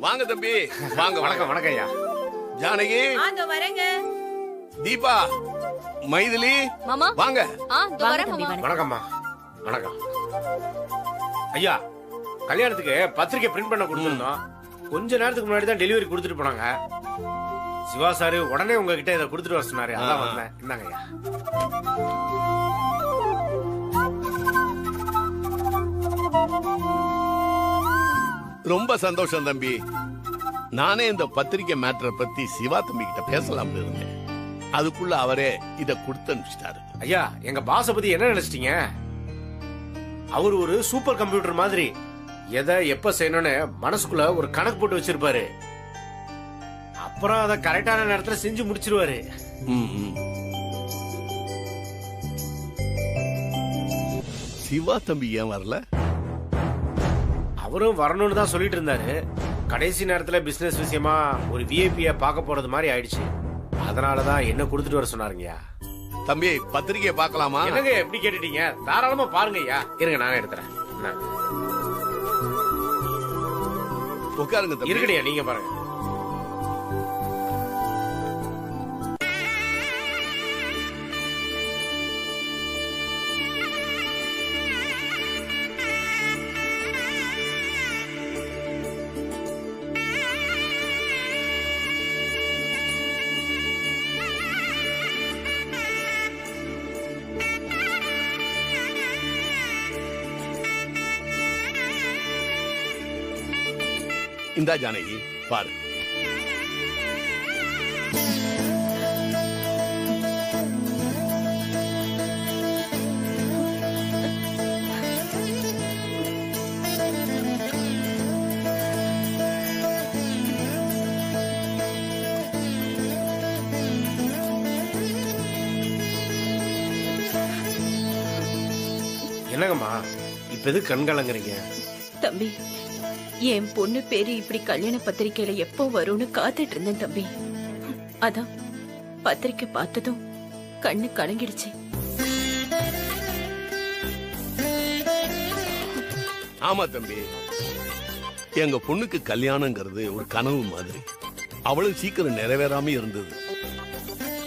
வாங்க தம்பி வாங்க. வணக்கம் வணக்கம் ஐயா. ஜானகி வரேங்க. தீபா மைதிலி மாமா வாங்க. வணக்கம்மா. வணக்கம் ஐயா. கல்யாணத்துக்கு பத்திரிக்கை பிரிண்ட் பண்ண கொடுத்துருந்தோம். கொஞ்ச நேரத்துக்கு முன்னாடி தான் டெலிவரி கொடுத்துட்டு போனாங்க. சிவா சாரு உடனே உங்ககிட்ட இதை கொடுத்துட்டு வர சொன்னாரு. அதான் வந்தேன். இந்தாங்க ஐயா. ரொம்ப சந்தோஷம் தம்பி. நானே இந்த பத்திரிக்கை மேட்டரை பத்தி சிவா தம்பி கிட்ட பேசலாம்னு இருந்தேன். அதுக்குள்ள அவரே இத கொடுத்து அனுப்பிச்சிட்டாரு. ஐயா, எங்க பாஸ பத்தி என்ன நினைச்சிட்டீங்க? அவர் ஒரு சூப்பர் கம்ப்யூட்டர் மாதிரி. எதை எப்ப செய்யணும்னு மனசுக்குள்ள ஒரு கணக்கு போட்டு வச்சிருப்பாரு. அப்புறம் அதை கரெக்டான நேரத்துல செஞ்சு முடிச்சிருவாரு. சிவா தம்பி ஏன் வரல? அவரும் வரணும்னு தான் சொல்லிட்டு இருந்தாரு. கடைசி நேரத்துல பிசினஸ் விஷயமா ஒரு விஐபிய பார்க்க போறது மாதிரி ஆயிடுச்சு. அதனாலதான் என்ன கொடுத்துட்டு வர சொன்னாருங்கய்யா. தம்பி பத்திரிக்கையை பார்க்கலாமா? என்னங்க எப்படி கேட்டுட்டீங்க? தாராளமா பாருங்க ஐயா. இருங்க நானே எடுத்துறேன். உட்காருங்க தம்பி. இருக்கடியா, நீங்க பாருங்க. இந்தா ஜானகி பாரு. என்னங்கம்மா இப்ப எது கண் கலங்குறீங்க? தம்பி, என் பொண்ணு பேரு இப்படி கல்யாண பத்திரிக்கையில எப்போ வரும்னு காத்துட்டு இருந்தேன் தம்பி. அதான் பத்திரிக்கை பார்த்ததும் கண்ணு கலங்கிடுச்சு. ஆமா தம்பி, எங்க பொண்ணுக்கு கல்யாணங்கிறது ஒரு கனவு மாதிரி. அவளும் சீக்கிரம் நிறைவேறாம இருந்தது.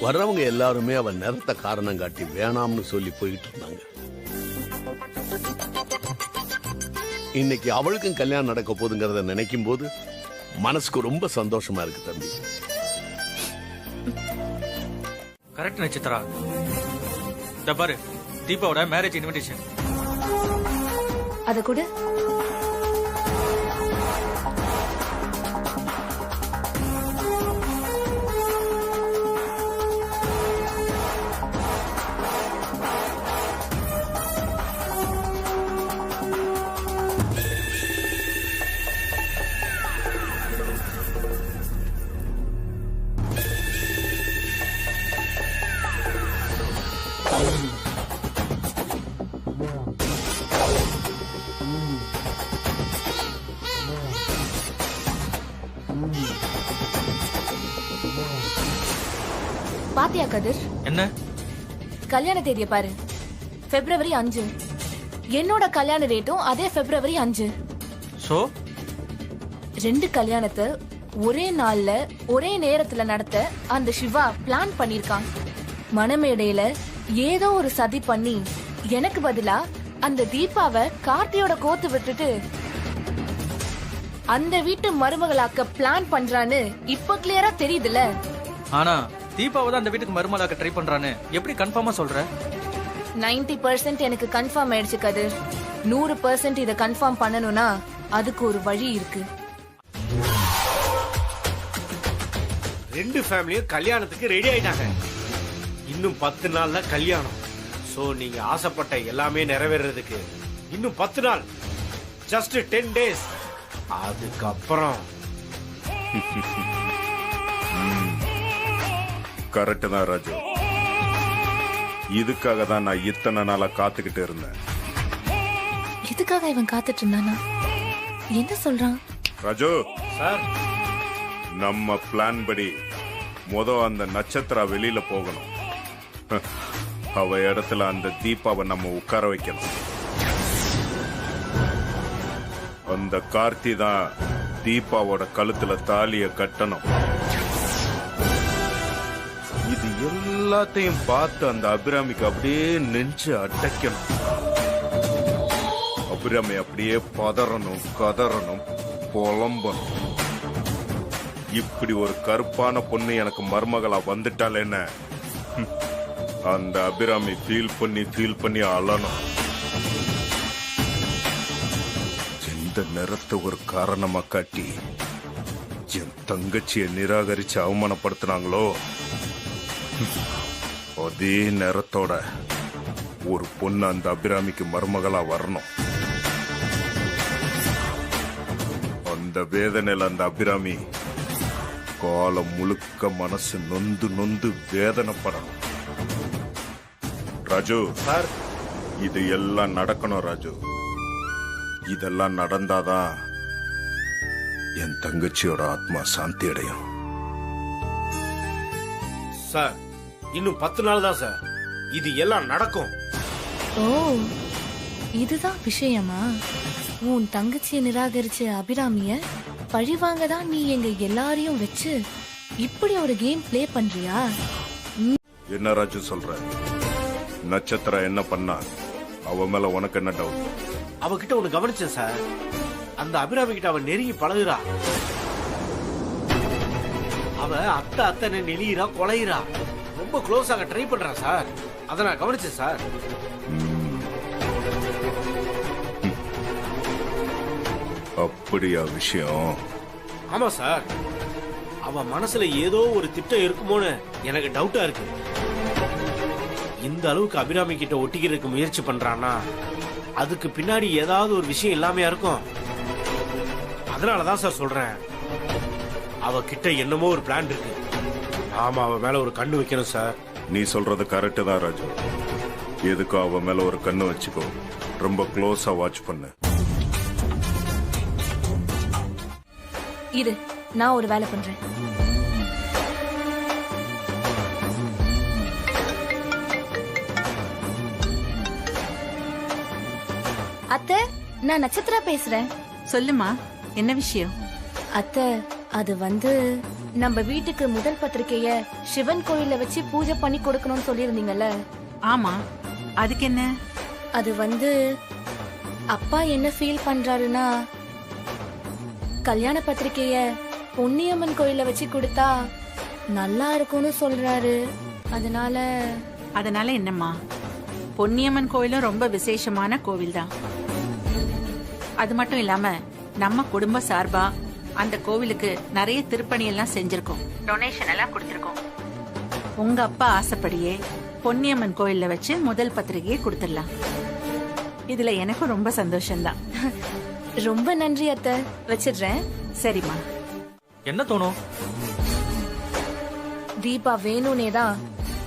வர்றவங்க எல்லாருமே அவ நிறத்த காரணம் காட்டி வேணாம்னு சொல்லி போயிட்டு இருந்தாங்க. இன்னைக்கு அவளுக்கும் கல்யாணம் நடக்க போதுங்கிறத நினைக்கும் போது மனசுக்கு ரொம்ப சந்தோஷமா இருக்கு தம்பி. கரெக்ட் நட்சத்திரா. இந்த பாரு, தீபாவோட மேரேஜ் இன்விடேஷன். அத கூட பாத்தியா கதிர்? என்ன கல்யாண தேதியை பாரு, February 5. என்னோட கல்யாண டேட்டும் அதே February 5. சோ 2 கல்யாணத்தை ஒரே நாள்ல ஒரே நேரத்துல நடத்த அந்த சிவா பிளான் பண்ணிருக்கான். மணமேடையில ஏதோ ஒரு சதி பண்ணி எனக்கு பதிலா அந்த தீபாவை கார்த்தியோட கோத்து விட்டுட்டு அந்த வீட்டு மருமகளாக்க பிளான் பண்றான்னு இப்ப கிளியரா தெரியுதுல. ஆனா தீபாவை தான் அந்த வீட்டுக்கு மருமலாக்க ட்ரை பண்றான்னு எப்படி கன்ஃபார்மா சொல்ற? 90% எனக்கு கன்ஃபார்ம் ஆயிடுச்சு கதிர். 100% இத கன்ஃபார்ம் பண்ணணும்னா அதுக்கு ஒரு வழி இருக்கு. 2 ஃபேமிலியும் கல்யாணத்துக்கு ரெடி ஆயிட்டாங்க. இன்னும் 10 நாள்ல கல்யாணம். சோ நீங்க ஆசைப்பட்ட எல்லாமே நிறைவேறதுக்கு இன்னும் 10 நாள், ஜஸ்ட் 10 days. அதுக்கப்புறம் கரெக்ட் தான் ராஜு. இதுக்காக தான் நான் இத்தனை நாளா காத்துக்கிட்டு இருந்தேன். இதுக்காக இவன் காத்துட்டு இருந்தானா? என்ன சொல்றான் ராஜு? சார், நம்ம பிளான் படி அந்த நட்சத்திரா வெளியில போகணும். அவ இடத்துல அந்த தீபாவை நம்ம உட்கார வைக்கணும். அந்த கார்த்தி தான் தீபாவோட கழுத்துல தாலிய கட்டணும். இது எல்லாத்தையும் பார்த்து அந்த அபிராமிக்கு அப்படியே நெஞ்சு அடைக்கணும். அபிராமி அப்படியே பதறணும், கதறணும், புலம்பணும். இப்படி ஒரு கருப்பான பொண்ணு எனக்கு மருமகளா வந்துட்டால் என்ன, அந்த அபிராமி ஃபீல் பண்ணி அழணும். இந்த நிறத்தை ஒரு காரணமா காட்டி என் தங்கச்சியை நிராகரிச்சு அவமானப்படுத்தினாங்களோ, அதே நேரத்தோட ஒரு பொண்ணு அந்த அபிராமிக்கு மருமகளா வரணும். அந்த வேதனையில அந்த அபிராமி காலம் முழுக்க மனசு நொந்து நொந்து வேதனைப்படணும். ராஜு சார், இது எல்லாம் நடக்கணும் ராஜு. இதெல்லாம் நடந்தாதான் என் தங்கச்சியோட ஆத்மா சாந்தி அடையும். சார் இன்னும் 10 நாள் தான் சார், இது எல்லாம் நடக்கும். ஓ, இதுதான் விஷயமா? உன் தங்கச்சியை நிராகரிச்ச அபிராமிய பழிவாங்க தான் நீ எங்க எல்லாரையும் வச்சு இப்படி ஒரு கேம் ப்ளே பண்றியா? என்ன ராஜு சொல்ற? நட்சத்திரா என்ன பண்ணா? அவ மேல உனக்கு என்ன டவுட்? அவகிட்ட ஒண்ணு கவனிச்சேன் சார், அந்த அபிராமி கிட்ட அவ நெருங்கி பழகுறா. அவ அத்தை நெளியிறா, கொலையிறா, ரொம்ப க்ளோஸ் ஆக ட்ரை பண்றா சார். அத நான் கவனிச்சேன் சார். அப்படியா விஷயம்? ஆமா சார், அவ மனசுல ஏதோ ஒரு திட்டம் இருக்குமோன்னு எனக்கு டவுட்டா இருக்கு. இந்த அளவுக்கு அபிராமி கிட்ட ஒட்டிக்கிறதுக்கு முயற்சி பண்றான்னா அதுக்கு பின்னாடி ஏதாவது ஒரு விஷயம் இல்லாமையா இருக்கும். அதனாலதான் சார் சொல்றேன், அவ கிட்ட என்னமோ ஒரு பிளான் இருக்கு. நாம அவ மேல ஒரு கண்ணு வைக்கணும் சார். நீ சொல்றது கரெக்ட் தான் ராஜு. எதுக்கு அவ மேல ஒரு கண்ணு வச்சுக்கோ, ரொம்ப க்ளோஸா வாட்ச் பண்ணு. இரு, நான் ஒரு வேலை பண்றேன். அத்தை, நான் நட்சத்திரா பேசுறேன். சொல்லுமா, என்ன விஷயம்? அத்தை, அது நம்ம வீட்டுக்கு முதல் பத்திரிக்கைய சிவன் கோயில்ல வச்சு பூஜை பண்ணி கொடுக்கணும்னு சொல்லியிருந்தீங்கல்ல? ஆமா, அதுக்கு என்ன? அது அப்பா என்ன ஃபீல் பண்றாருன்னா, கல்யாண பத்திரிக்கைய பொன்னியம்மன் கோயில்ல வச்சு கொடுத்தா நல்லா இருக்கும்னு சொல்றாரு. அதனால என்னம்மா, பொன்னியம்மன் கோயிலும் ரொம்ப விசேஷமான கோவில் தான். அது மட்டும் இல்லாம நம்ம குடும்ப சார்பா அந்த கோவிலுக்கு நிறைய திருப்பணி எல்லாம் செஞ்சிருக்கோம், டொனேஷன் எல்லாம் கொடுத்திருக்கோம். உங்க அப்பா ஆசைப்படியே பொன்னியம்மன் கோயில்ல வச்சு முதல் பத்திரிகையை கொடுத்துடலாம். இதுல எனக்கும் ரொம்ப சந்தோஷம்தான். ரொம்ப நன்றி அத்தை, வச்சிடுறேன். சரிம்மா. என்ன தோணும்? தீபா வேணும்னே தான்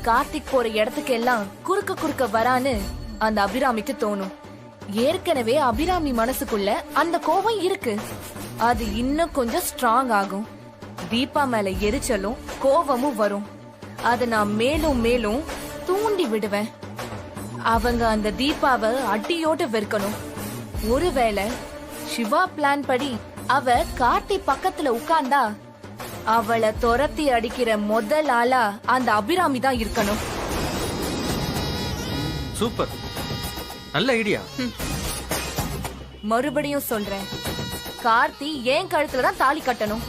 கார்த்திக் போற இடத்துக்கு எல்லாம் குறுக்க வரான்னு அந்த அபிராமிக்கு தோணும். ஏற்கனவே அபிராமி மனசுக்குள்ள அந்த கோபம் இருக்கு, அது இன்னும் கொஞ்சம் ஸ்ட்ராங் ஆகும். தீபா மேல எரிச்சலும் கோபமும் வரும். அத நான் மேலும் மேலும் தூண்டி விடுவேன். அவங்க அந்த தீபாவை அடியோட வெறுக்கணும். ஒருவேளை சிவா பிளான் படி அவ கார்த்தி பக்கத்துல உட்கார்ந்தா அவளை துரத்தி அடிக்கிற முதல் ஆளா அந்த அபிராமி தான் இருக்கணும். சூப்பர், நல்ல ஐடியா. மறுபடியும் சொல்றேன், கார்த்தி ஏன் கழுத்துல தான் தாலி கட்டணும்.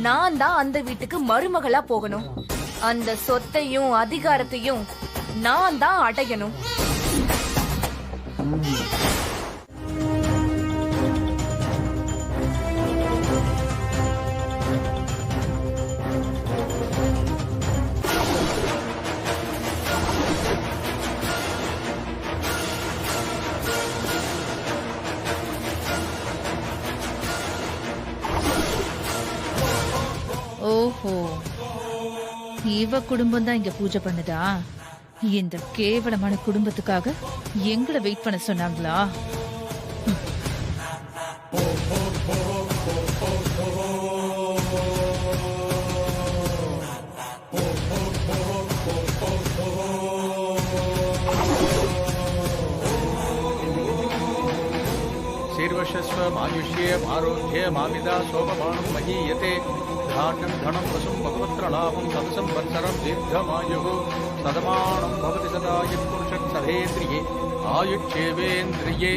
நான் தான் அந்த வீட்டுக்கு மருமகளா போகணும். அந்த சொத்தையும் அதிகாரத்தையும் நான் தான் அடையணும். ஓஹோ, இவ குடும்பம் தான் இங்க பூஜை பண்ணுதா? இந்த கேவலமான குடும்பத்துக்காக எங்களை வெயிட் பண்ண சொன்னாங்களா? वर्षस्व आयुष्ये आरोग्ये मामिदा सोममानं महीयते धान्यं धनं वसुं भगवत्रलाभं तत्संवत्सरं दीर्घमायुः सदमानं भवति सदा यत्पुरुषः सदेन्द्रिये आयुष्येवेन्द्रिये.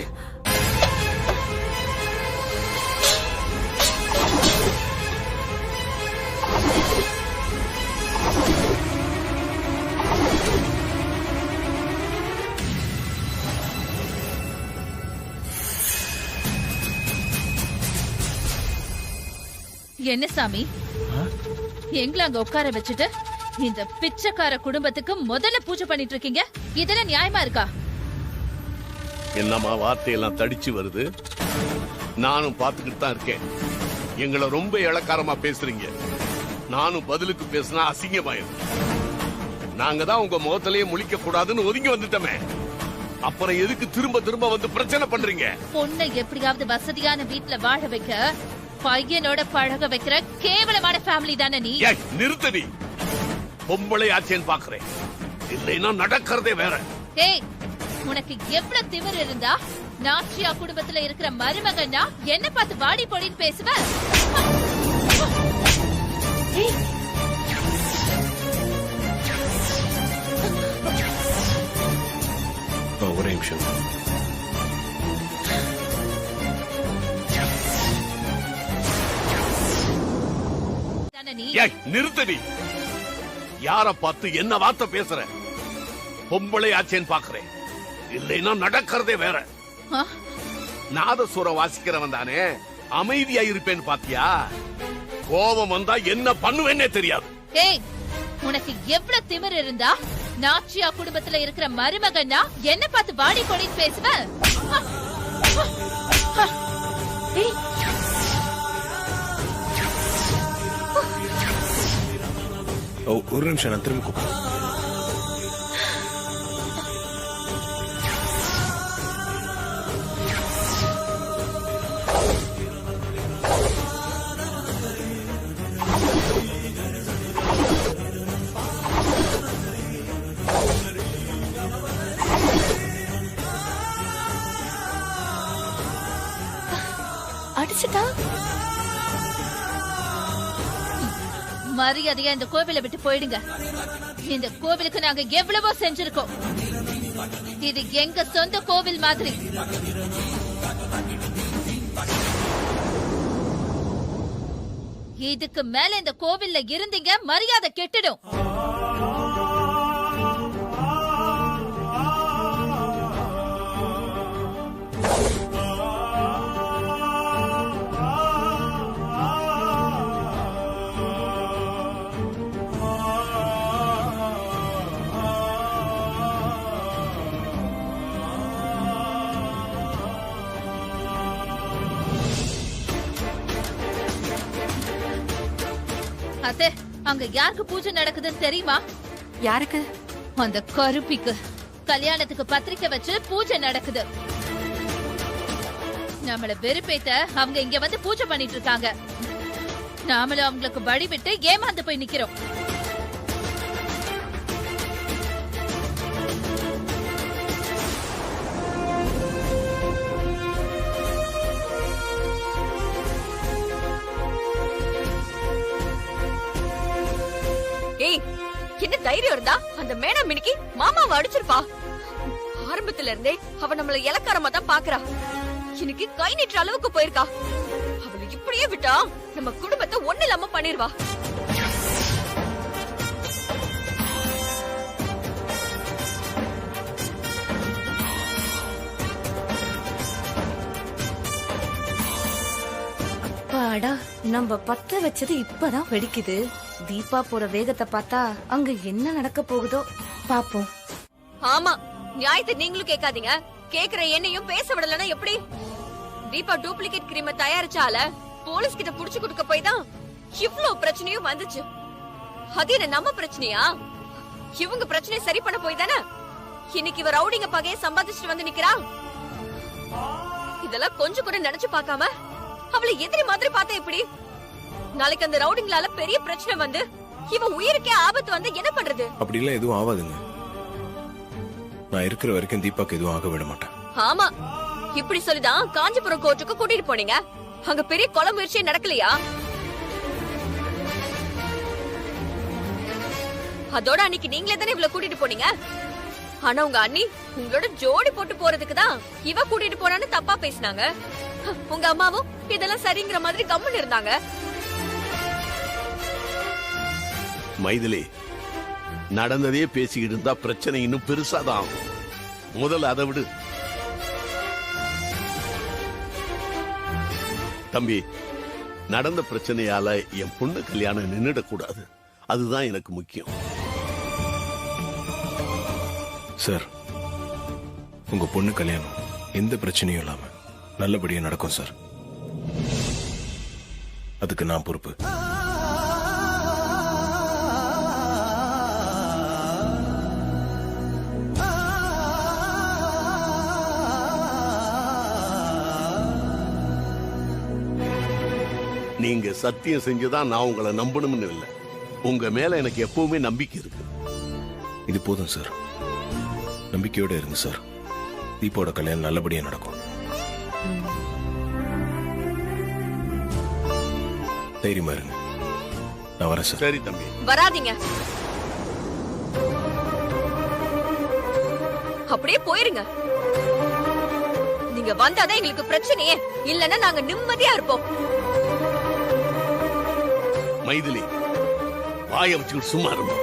என்ன சாமி எங்களை அங்க உட்கார வச்சுட்டு இந்த பிச்சைக்கார குடும்பத்துக்கு முதல்ல பூஜை பண்ணிட்டு இருக்கீங்க? இதெல்லாம் நியாயமா இருக்கா? என்னம்மா வார்த்தையெல்லாம் தடிச்சு வருது? நானும் பாத்துக்கிட்டு தான் இருக்கேன். எங்களை ரொம்ப இளக்காரமா பேசுறீங்க. நானும் பதிலுக்கு பேசினா அசிங்கமாயிரும். நாங்க தான் உங்க முகத்திலேயே முழிக்க கூடாதுன்னு ஒதுங்கி வந்துட்டோமே. அப்புறம் எதுக்கு திரும்ப திரும்ப வந்து பிரச்சனை பண்றீங்க? பொண்ணை எப்படியாவது வசதியான வீட்டுல வாழ வைக்க பையனோட பழக வைக்கிற கேவலமான ஃபேமிலி தானே நீ. நிறுத்த. நீ பொம்பளை ஆச்சேன்னு பாக்குறேன், இல்லைன்னா நடக்கிறதே வேற. ஏய், உனக்கு எவ்வளவு திமிரு இருந்தா நாச்சியா குடும்பத்துல இருக்கிற மருமகன்னா என்ன பார்த்து வாடி போடின்னு பேசுவ? ஒரே நிமிஷம். நிறுத்தடி. யார பார்த்து என்ன வார்த்தை பேசுற? பொம்பளை ஆச்சேன்னு பாக்குறேன், இல்லைன்னா நடக்கிறதே வேற. நாதசுர வாசிக்கிறவன் தானே, அமைதியா இருப்பேன்னு பாத்தியா? கோபம் வந்தா என்ன பண்ணுவேன்னே தெரியாது. ஏய், உனக்கு எவ்வளவு திமிரு இருந்தா நாச்சியா குடும்பத்துல இருக்கிற மருமகன்னா என்ன பார்த்து வாடி போடின்னு பேசுவ? ஒரு நிமிஷம், நான் திரும்ப கூப்பிடுறேன். அடிச்சுட்டா? மரியாதையா இந்த கோவிலை விட்டு போயிடுங்க. இந்த கோவிலுக்கு நாங்க எவ்வளவோ செஞ்சிருக்கோம். இது எங்க சொந்த கோவில் மாதிரி. இதுக்கு மேல இந்த கோவில்ல இருந்தீங்க மரியாதை கெட்டுடும். அத்தை, அங்க யாருக்கு பூஜை நடக்குதுன்னு தெரியுமா? யாருக்கு? அந்த கருப்பிக்கு கல்யாணத்துக்கு பத்திரிக்கை வச்சு பூஜை நடக்குது. நம்மள வெறுப்பேத்த அவங்க இங்க வந்து பூஜை பண்ணிட்டு இருக்காங்க. நாமளும் அவங்களுக்கு வழி விட்டு ஏமாந்து போய் நிக்கிறோம். என்ன தைரியம் இருந்தா அந்த மேடம் மினிக்கு மாமாவை அடிச்சிருப்பா. ஆரம்பத்துல இருந்தே அவ நம்மள இலக்காரமா தான் பாக்குறா. இன்னைக்கு கை நீட்டுற அளவுக்கு போயிருக்கா. அவளை இப்படியே விட்டா நம்ம குடும்பத்தை ஒண்ணு இல்லாம பண்ணிருவா. அப்பாடா, நம்ம பத்த வச்சது இப்பதான் வெடிக்குது. தீபா போற வேகத்தை பார்த்தா அங்க என்ன நடக்க போகுதோ பாப்போம். ஆமா, நியாயத்தை நீங்களும் கேட்காதீங்க. கேக்குற என்னையும் பேச விடலன்னா எப்படி? தீபா டூப்ளிகேட் கிரீமை தயாரிச்சால போலீஸ் கிட்ட புடிச்சு கொடுக்க போய் தான் இவ்ளோ பிரச்சனையும் வந்துச்சு. அது என்ன நம்ம பிரச்சனையா? இவங்க பிரச்சனையை சரி பண்ண போய் தானே இன்னைக்கு இவ ரவுடிங்க பகையை சம்பாதிச்சுட்டு வந்து நிக்கிறா. இதெல்லாம் கொஞ்சம் கூட நினைச்சு பார்க்காம அவளை எதிரி மாதிரி பார்த்தா எப்படி? நாளைக்கு அந்த ரவுடிங்களால பெரிய பிரச்சனை வந்து இவன் உயிருக்கே ஆபத்து வந்து என்ன பண்றது? அப்படி எல்லாம் எதுவும் ஆகாதுங்க. நான் இருக்கிற வரைக்கும் தீபாக்கு எதுவும் ஆக விட மாட்டேன். ஆமா, இப்படி சொல்லிதான் காஞ்சிபுரம் கோர்ட்டுக்கு கூட்டிட்டு போனீங்க. அங்க பெரிய கொலை முயற்சியே நடக்கலையா? அதோட அன்னைக்கு நீங்களே தானே இவ்வளவு கூட்டிட்டு போனீங்க. ஆனா உங்க அண்ணி உங்களோட ஜோடி போட்டு போறதுக்கு தான் இவ கூட்டிட்டு போனான்னு தப்பா பேசினாங்க. உங்க அம்மாவும் இதெல்லாம் சரிங்கிற மாதிரி கம்முன்னு இருந்தாங்க. மைதிலி, நடந்ததே பேசிக்கிட்டு இருந்தா பிரச்சனை இன்னும் பெருசாதான் ஆகும். முதல்ல அதை விடு. தம்பி, நடந்த பிரச்சனையால என் பொண்ணு கல்யாணம் நின்னுடக்கூடாது. அதுதான் எனக்கு முக்கியம். சார், உங்க பொண்ணு கல்யாணம் எந்த பிரச்சனையும் இல்லாம நல்லபடியா நடக்கும் சார். அதுக்கு நான் பொறுப்பு. நீங்க சத்தியம் செஞ்சுதான் நான் உங்களை நம்பணும்னு இல்லை. உங்க மேல எனக்கு எப்பவுமே நம்பிக்கை இருக்கு. இது போதும் சார். நம்பிக்கையோட இருங்க சார். தீபாவோட கல்யாணம் நல்லபடியா நடக்கும். தைரியமா இருங்க. நான் வரேன் சார். சரி தம்பி. வராதீங்க, அப்படியே போயிருங்க. நீங்க வந்தாதான் எங்களுக்கு பிரச்சனையே, இல்லன்னா நாங்க நிம்மதியா இருப்போம். மைதிலி, வாய வச்சுக்கிட்டு சும்மா இருந்தோம்.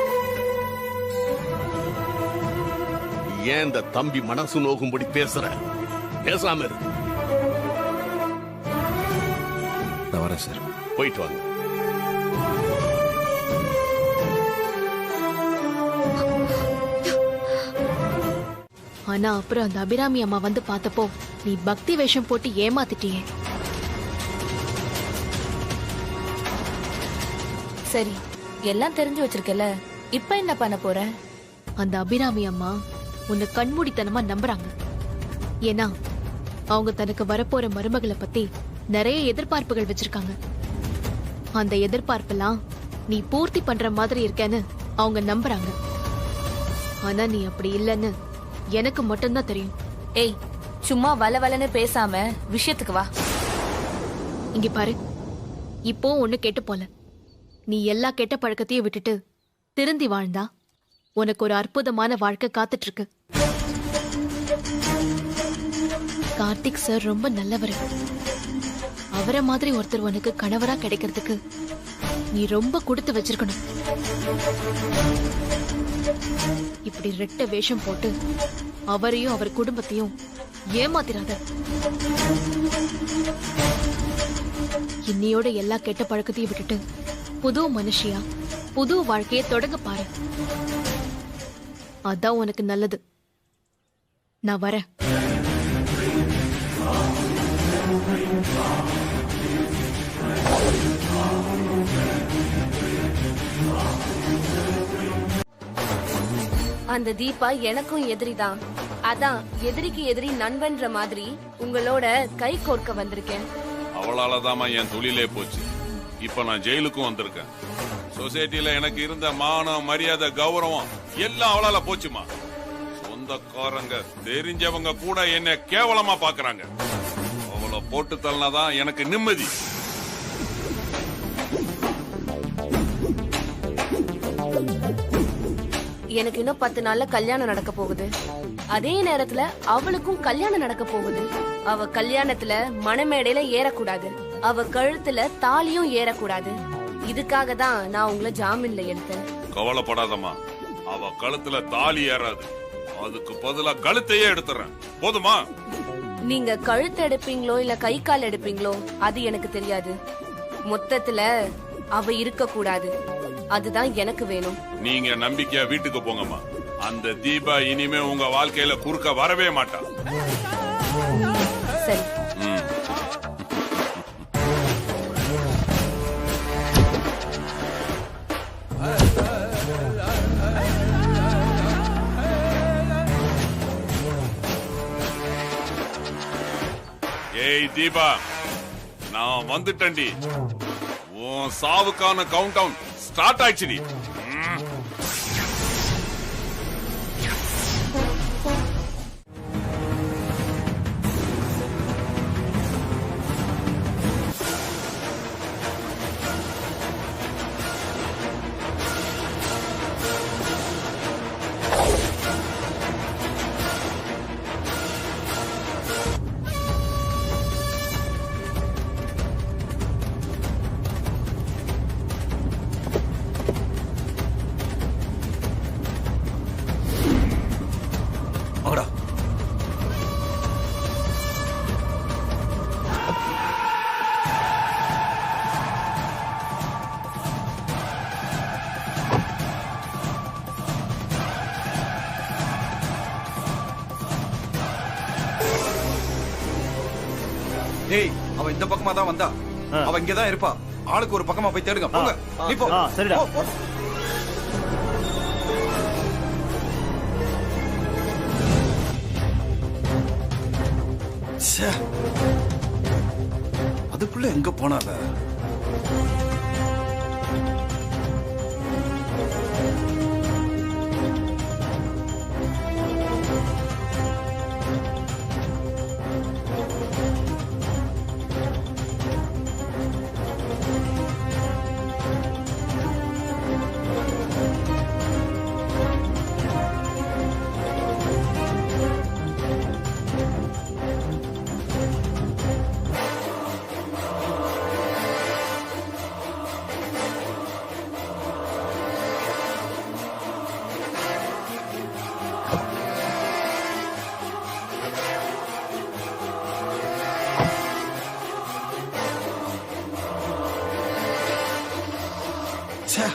ஏன் இந்த தம்பி மனசு நோகும்படி பேசுற? பேசாம இரு. நான் வரேன் சார். போயிட்டு வாங்க. ஆனா அப்புறம் அந்த அபிராமி அம்மா வந்து பார்த்தப்போ நீ பக்தி வேஷம் போட்டு ஏமாத்திட்டியே. சரி, எல்லாம் தெரிஞ்சு வச்சிருக்கல, இப்ப என்ன பண்ண போற? அந்த அபிராமி அம்மா உன்னை கண்மூடித்தனமா நம்புறாங்க. ஏன்னா அவங்க தனக்கு வரப்போற மருமகளை பத்தி நிறைய எதிர்பார்ப்புகள் வச்சிருக்காங்க. அந்த எதிர்பார்ப்பெல்லாம் நீ பூர்த்தி பண்ற மாதிரி இருக்கேன்னு அவங்க நம்புறாங்க. ஆனா நீ அப்படி இல்லைன்னு எனக்கு மட்டும்தான் தெரியும். ஏய், சும்மா வளவலன்னு பேசாம விஷயத்துக்கு வா. இங்க பாரு, இப்போ ஒண்ணு கெட்டு போல. நீ எல்லா கெட்ட பழக்கத்தையும் விட்டுட்டு திருந்தி வாழ்ந்தா உனக்கு ஒரு அற்புதமான வாழ்க்கை காத்துட்டு இருக்கு. கார்த்திக் சார் ரொம்ப நல்லவர். அவரை மாதிரி ஒருத்தர் உனக்கு கணவரா கிடைக்கிறதுக்கு நீ ரொம்ப கொடுத்து வச்சிருக்கணும். இப்படி ரெட்ட வேஷம் போட்டு அவரையும் அவர் குடும்பத்தையும் ஏமாத்திராத. இன்னையோட எல்லா கெட்ட பழக்கத்தையும் விட்டுட்டு புது மனுஷியா புது வாழ்க்கையை தொடங்க பாரு. அதான் உனக்கு நல்லது. நான் வரேன். அந்த தீபா எனக்கும் எதிரிதான். அதான் எதிரிக்கு எதிரி நண்பன்ற மாதிரி உங்களோட கை கோர்க்க வந்திருக்கேன். அவளாலதாமா என் தொழிலே போச்சு. இப்ப நான் ஜெயிலுக்கும் வந்திருக்கேன். சொசைட்டில எனக்கு இருந்த மானம், மரியாதை, கௌரவம் எல்லாம் அவளால போச்சுமா. சொந்தக்காரங்க தெரிஞ்சவங்க கூட என்ன கேவலமா பாக்குறாங்க. அவளை போட்டு தள்ளினாதான் எனக்கு நிம்மதி. எனக்கு இன்னும் 10 நாள்ல கல்யாணம் நடக்க போகுது. அதே நேரத்துல அவளுக்கும் கல்யாணம் நடக்க போகுது. அவ கல்யாணத்துல மணமேடையில ஏறக்கூடாது, அவ கழுத்துல தாலியும் ஏறக்கூடாது. இதுக்காக தான் நான் உங்களை ஜாமீன்ல எடுத்தேன். கவலைப்படாதம்மா, அவ கழுத்துல தாலி ஏறாது. அதுக்கு பதிலா கழுத்தையே எடுத்துறேன். போதுமா? நீங்க கழுத்து எடுப்பீங்களோ இல்ல கை கால் எடுப்பீங்களோ அது எனக்கு தெரியாது. மொத்தத்துல அவ இருக்க கூடாது. அதுதான் எனக்கு வேணும். நீங்க நம்பிக்கையா வீட்டுக்கு போங்கம்மா. அந்த தீபா இனிமே உங்க வாழ்க்கையில குறுக்க வரவே மாட்டா. சரி. ஏய் தீபா, நான் வந்துட்டேன்டி. உன் சாவுக்கான கவுண்ட் டவுன் ஸ்டார்ட் ஆயிடுச்சுடி. ஏய் அவன் இந்த பக்கமா தான் வந்தா, அவன் இங்கதான் இருப்பா. ஆளுக்கு ஒரு பக்கமா போய் தேடுங்க. போங்க. நீ போ. சரிடா. போ. ச்சே. அதுக்குள்ள எங்க போனால? ச்சே.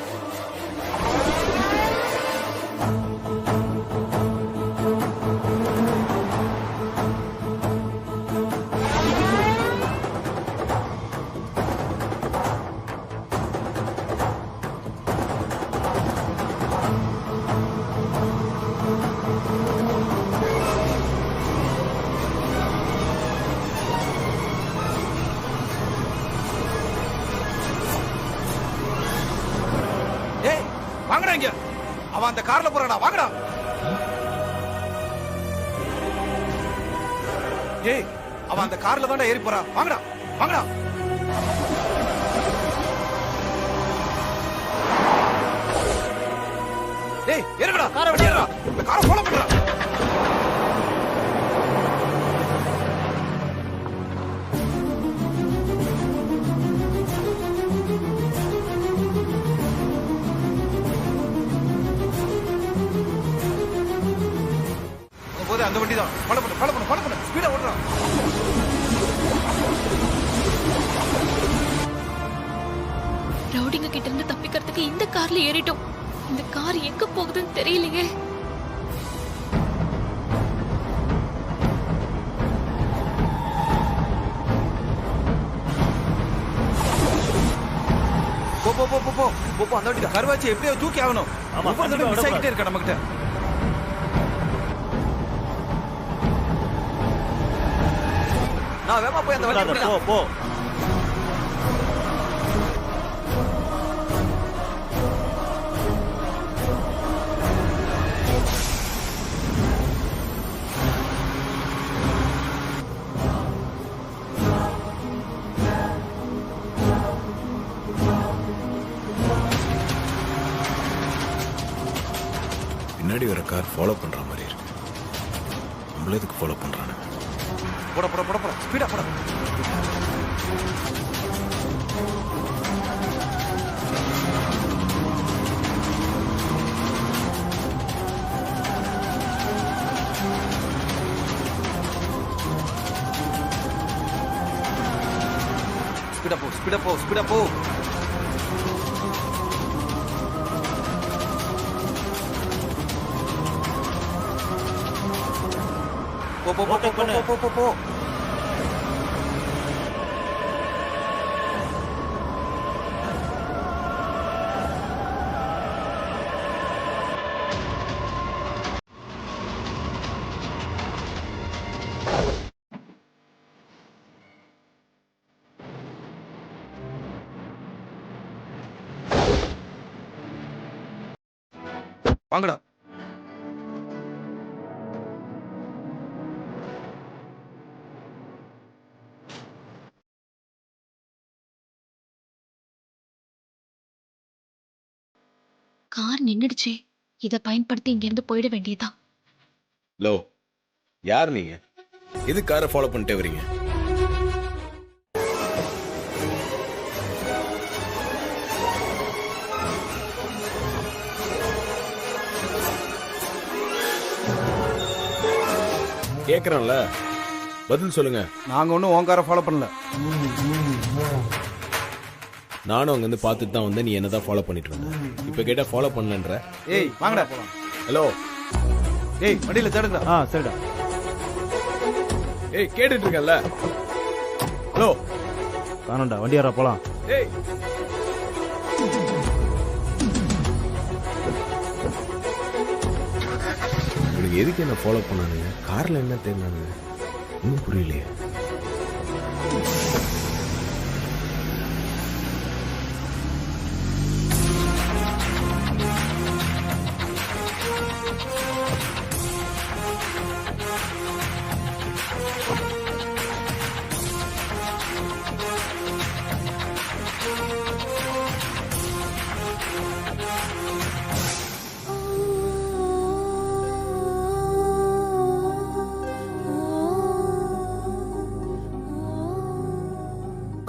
ஏய் வாங்கடா இங்க. அவன் அந்த கார்ல போறாடா. வாங்கடா. ஏய் அவன் அந்த கார்ல தான்டா ஏறி போறான். வாங்கடா. வாங்கடா. ஏய் ஏறுடா. காரை ஏறுடா. இந்த காரை ஃபாலோ பண்றா. போதே அந்த வண்டி தான். ஃபாலோ பண்ணு. ஃபாலோ பண்ணு. ஃபாலோ பண்ணு. ஸ்பீடா ஓடுறா. ரவுடிங்க கிட்ட இருந்து தப்பிக்கிறதுக்கு இந்த கார்ல ஏறிட்டோம். இந்த கார் எங்க போகுதுன்னு தெரியலையே. போ போ போ போ போ போ போ. அந்த வண்டி கருவாச்சி எப்படியோ தூக்கி ஆகணும். ஒவ்வொரு தடவை மிஸ் ஆகிட்டே இருக்கா நம்ம கிட்ட. நான் வேகமா போய் அந்த வண்டி போ போ. பின்னாடி வர கார் ஃபாலோ பண்ற மாதிரி இருக்கு. நம்மள எதுக்கு ஃபாலோ பண்றானு? போட போட போட போட. ஸ்பீடா போட. ஸ்பீடா போ. ஸ்பீடா போ. ஸ்பீடா போ. போ போ போ போ போ போ போ. வாங்கடா. கார் நின்னுடுச்சே. இத பயன்படுத்தி இங்க இருந்து போயிட வேண்டியதுதான். லோ, யார் நீங்க? எது காரை ஃபாலோ பண்ணிட்டே வரீங்க? கேக்குறேன்ல, பதில் சொல்லுங்க. நாங்க ஒன்னும் உன் காரை ஃபாலோ பண்ணல. நானும் அங்க இருந்து பார்த்துட்டு தான் வந்தேன். நீ என்னதான் ஃபாலோ பண்ணிட்டு வந்த? இப்ப கேட்டா ஃபாலோ பண்ணலன்ற. ஏய் வாங்கடா. ஹலோ. ஏய் வண்டியில தேடுங்கடா. சரிடா. ஏய் கேட்டுட்டு இருக்கல. ஹலோ காணண்டா வண்டி யாரா போலாம். எனக்கு எதுக்கு என்ன ஃபாலோ பண்ணானுங்க? கார்ல என்ன தேடினானுங்க? இன்னும் புரியலையே.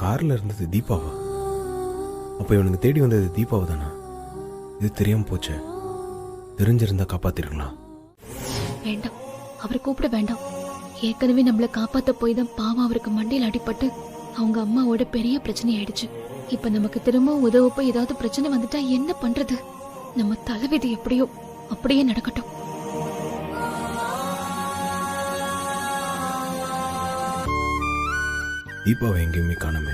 கார்ல இருந்தது தீபாவா? அப்ப இவனுக்கு தேடி வந்தது தீபாவை தானா? இது தெரியாம போச்சே. தெரிஞ்சிருந்தா காப்பாத்திருக்கலாம். வேண்டாம், அவரை கூப்பிட வேண்டாம். ஏற்கனவே நம்மள காப்பாத்த போய் தான் பாவம் அவருக்கு மண்டையில் அடிபட்டு அவங்க அம்மாவோட பெரிய பிரச்சனை ஆயிடுச்சு. இப்ப நமக்கு திரும்ப உதவ போய் ஏதாவது பிரச்சனை வந்துட்டா என்ன பண்றது? நம்ம தலைவிதி எப்படியோ அப்படியே நடக்கட்டும். தீபாவை எங்கேயுமே காணமே.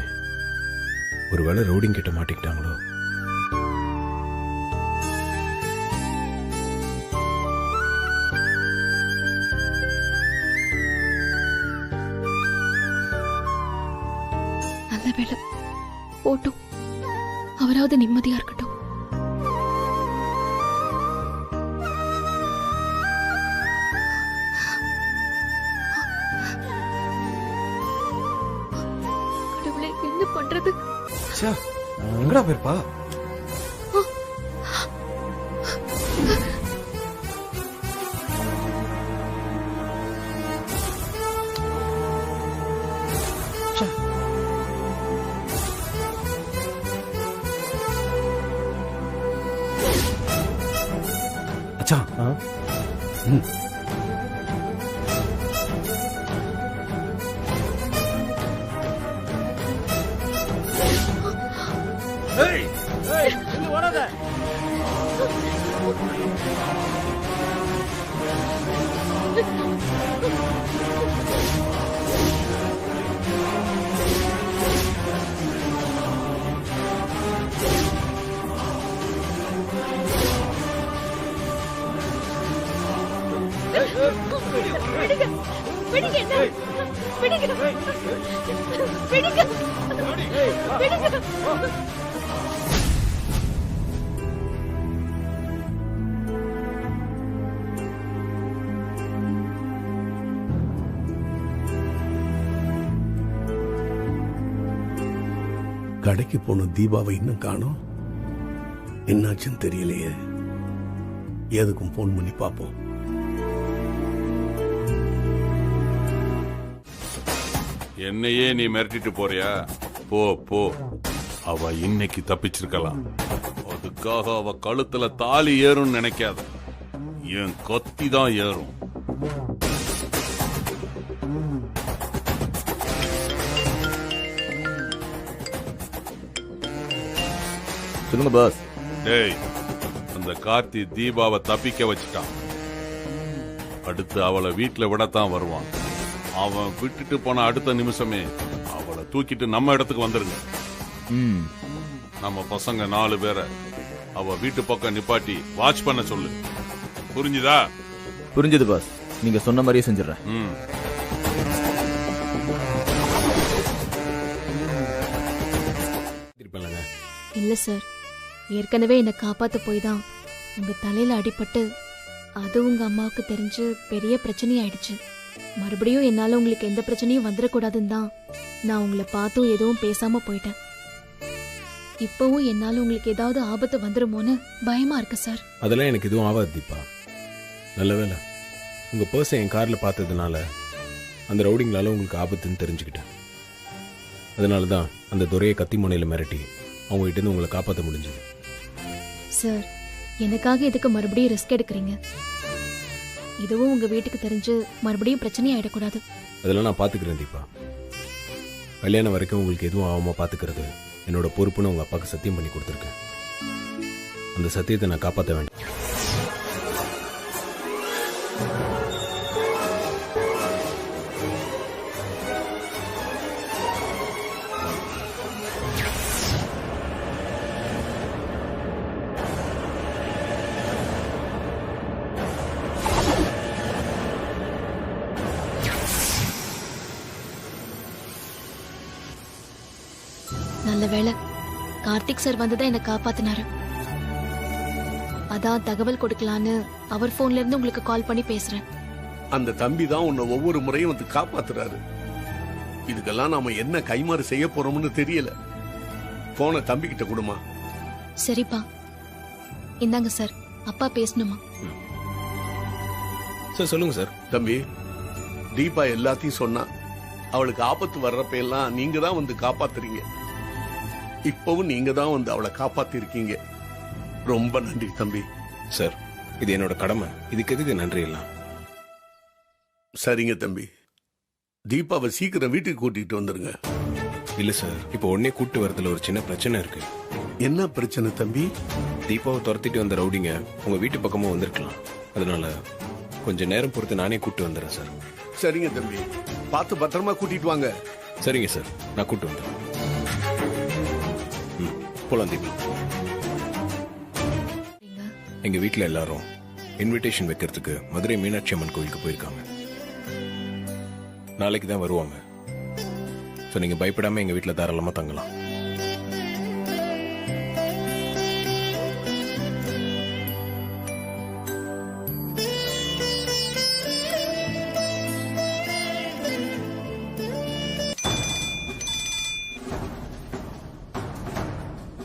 ஒருவேளை ரவுடிங் கிட்ட மாட்டிக்கிட்டாங்களோ? நல்ல வேளை போட்டும், அவராவது நிம்மதியா இருக்கட்டும். கடவுளே, என்ன பண்றது? எங்கடா போயிருப்பா? அச்சா கடைக்கு போன தீபாவை இன்னும் காணோம். என்னாச்சுன்னு தெரியலையே. எதுக்கும் போன் பண்ணி பாப்போம். என்னையே நீ மிரட்டிட்டு போறியா? போ போ. அவ இன்னைக்கு தப்பிச்சிருக்கலாம். அதுக்காக அவ கழுத்துல தாலி ஏறும் நினைக்காத. என் கத்தி தான் ஏறும். சொல்லுங்க பாஸ். டேய், அந்த கார்த்தி தீபாவை தப்பிக்க வச்சுட்டான். அடுத்து அவளை வீட்டுல விடத்தான் வருவான். அவன் விட்டுட்டு போன அடுத்த நிமிஷமே அவளை தூக்கிட்டு நம்ம இடத்துக்கு வந்துருங்க. நம்ம பசங்க 4 பேரை அவ வீட்டு பக்கம் நிப்பாட்டி வாட்ச் பண்ண சொல்லு. புரிஞ்சுதா? புரிஞ்சது பாஸ். நீங்க சொன்ன மாதிரியே செஞ்சிடறேன். இல்ல சார், ஏற்கனவே என்னை காப்பாத்த போய் தான் உங்க தலையில அடிபட்டு அது உங்க அம்மாவுக்கு தெரிஞ்சு பெரிய பிரச்சனை ஆயிடுச்சு. மறுபடியும் என்னால உங்களுக்கு எந்த பிரச்சனையும் வந்துடக்கூடாதுன்னு தான் நான் உங்களை பார்த்தும் எதுவும் பேசாம போயிட்டேன். இப்பவும் என்னால உங்களுக்கு ஏதாவது ஆபத்து வந்துருமோன்னு பயமா இருக்கு சார். அதெல்லாம் எனக்கு எதுவும் ஆகாது தீபா. நல்ல வேலை உங்க பர்ஸை என் கார்ல பார்த்ததுனால அந்த ரவுடிங்களால உங்களுக்கு ஆபத்துன்னு தெரிஞ்சுக்கிட்டேன். அதனால தான் அந்த துரையை கத்தி முனையில மிரட்டி அவங்க கிட்ட இருந்து உங்களை காப்பாற்ற முடிஞ்சது. சார், எனக்காக எதுக்கு மறுபடியும் ரிஸ்க் எடுக்கிறீங்க? இதுவும் உங்க வீட்டுக்கு தெரிஞ்சு மறுபடியும் பிரச்சனை ஆயிடக்கூடாது. அதெல்லாம் நான் பாத்துக்கிறேன் தீபா. கல்யாணம் வரைக்கும் உங்களுக்கு எதுவும் ஆகாம பாத்துக்கிறது என்னோட பொறுப்புன்னு உங்க அப்பாவுக்கு சத்தியம் பண்ணி கொடுத்துருக்கேன். அந்த சத்தியத்தை நான் காப்பாற்ற வேண்டாம். நல்ல வேளை கார்த்திக் சார் வந்துதான் என்ன காப்பாத்தினாரு. அதான் தகவல் கொடுக்கலான்னு அவர் போன்ல இருந்து உங்களுக்கு கால் பண்ணி பேசுறேன். அந்த தம்பி தான் உன்னை ஒவ்வொரு முறையும் வந்து காப்பாத்துறாரு. இதுக்கெல்லாம் நாம என்ன கைமாறு செய்ய போறோம்னு தெரியல. போன தம்பி கிட்ட கொடுமா. சரிப்பா, இந்தாங்க சார், அப்பா பேசணுமா? சார் சொல்லுங்க சார். தம்பி, தீபா எல்லாத்தையும் சொன்னா. அவளுக்கு ஆபத்து வர்றப்ப எல்லாம் நீங்க தான் வந்து காப்பாத்துறீங்க. இப்பவும் நீங்க தான் வந்து அவளை காப்பாத்திருக்கீங்க. ரொம்ப நன்றி தம்பி. சார், இது என்னோட கடமை. இதுக்கு எதுக்கு நன்றி எல்லாம்? சரிங்க தம்பி, தீபாவை சீக்கிரம் வீட்டுக்கு கூட்டிட்டு வந்துருங்க. இல்ல சார், இப்போ உடனே கூட்டு வரதுல ஒரு சின்ன பிரச்சனை இருக்கு. என்ன பிரச்சனை தம்பி? தீபாவை துரத்திட்டு வந்த ரவுடிங்க உங்க வீட்டு பக்கமும் வந்திருக்கலாம். அதனால கொஞ்சம் நேரம் பொறுத்து நானே கூட்டு வந்துடுறேன் சார். சரிங்க தம்பி, பார்த்து பத்திரமா கூட்டிட்டு வாங்க. சரிங்க சார், நான் கூட்டு வந்துடுறேன். போலாம் தீபா. எங்க வீட்டுல எல்லாரும் இன்விடேஷன் வைக்கிறதுக்கு மதுரை மீனாட்சி அம்மன் கோயிலுக்கு போயிருக்காங்க. நாளைக்கு தான் வருவாங்க. ஸோ நீங்க பயப்படாம எங்க வீட்டுல தாராளமா தங்கலாம்.